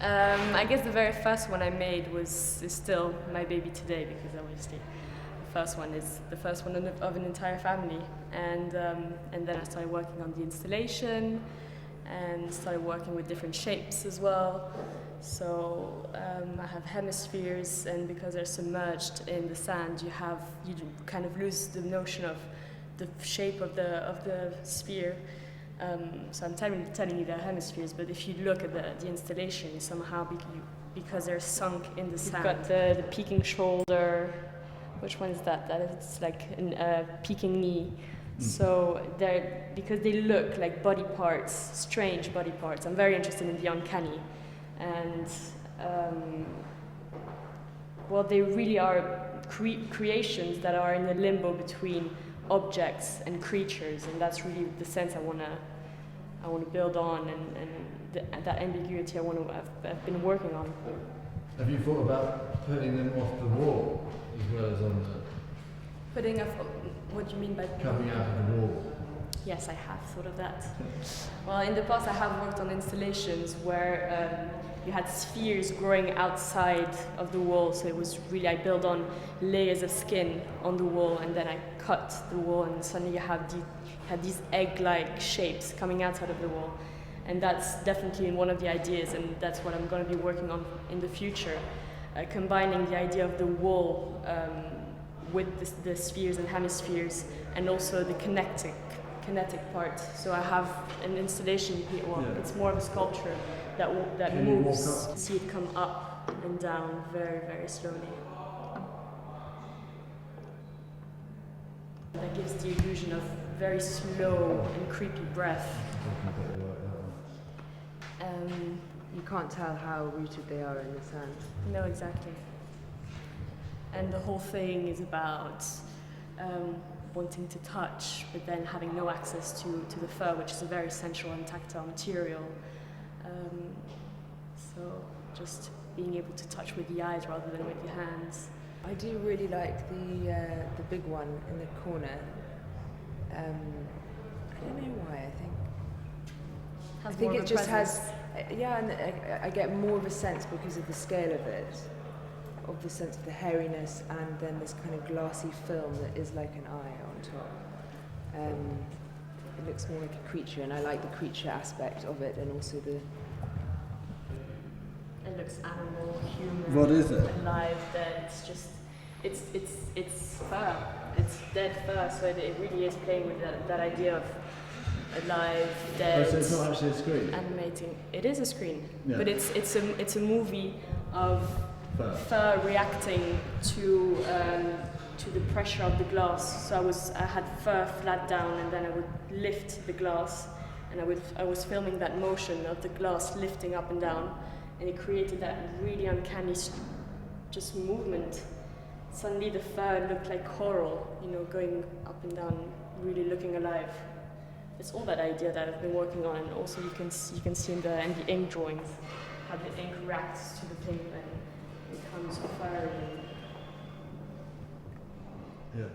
I guess the very first one I made is still my baby today, because obviously the first one is the first one of an entire family, and then I started working on the installation and started working with different shapes as well. So I have hemispheres, and because they're submerged in the sand, you kind of lose the notion of the shape of the sphere. So I'm telling you they're hemispheres, but if you look at the installation, somehow because they're sunk in the sand. You've got the peaking shoulder. Which one is that? It's like a peaking knee. So because they look like body parts, strange body parts. I'm very interested in the uncanny, and they really are creations that are in the limbo between objects and creatures, and that's really the sense I want to build on, and that ambiguity I've been working on. Have you thought about putting them off the wall as well as on the... Putting off, what do you mean by... Coming out of the wall? Yes, I have thought of that. Well, in the past I have worked on installations where you had spheres growing outside of the wall, so it was really, I built on layers of skin on the wall, and then I cut the wall, and suddenly you had these egg-like shapes coming outside of the wall. And that's definitely one of the ideas, and that's what I'm going to be working on in the future, combining the idea of the wall with the spheres and hemispheres, and also the kinetic part. So I have an installation here, It's more of a sculpture that moves. See it come up and down very, very slowly. That gives the illusion of very slow and creepy breath. You can't tell how rooted they are in the sand. No, exactly. And the whole thing is about wanting to touch, but then having no access to the fur, which is a very sensual and tactile material. So just being able to touch with the eyes rather than with your hands. I do really like the big one in the corner. I don't know why. I think it just has, and I get more of a sense because of the scale of it, of the sense of the hairiness, and then this kind of glassy film that is like an eye on top. It looks more like a creature, and I like the creature aspect of it, and also the... It looks animal, human. What is it? Alive, dead. It's just, it's fur. It's dead fur, so it really is playing with that idea of alive, dead. Oh, so it's not actually a screen? Animating. It is a screen, yeah. But it's a movie of fur reacting to the pressure of the glass. So I had fur flat down, and then I would lift the glass, and I was filming that motion of the glass lifting up and down, and it created that really uncanny just movement. Suddenly the fur looked like coral, going up and down, really looking alive. It's all that idea that I've been working on, and also you can see in the ink drawings how the ink reacts to the thing and becomes furry. Yeah.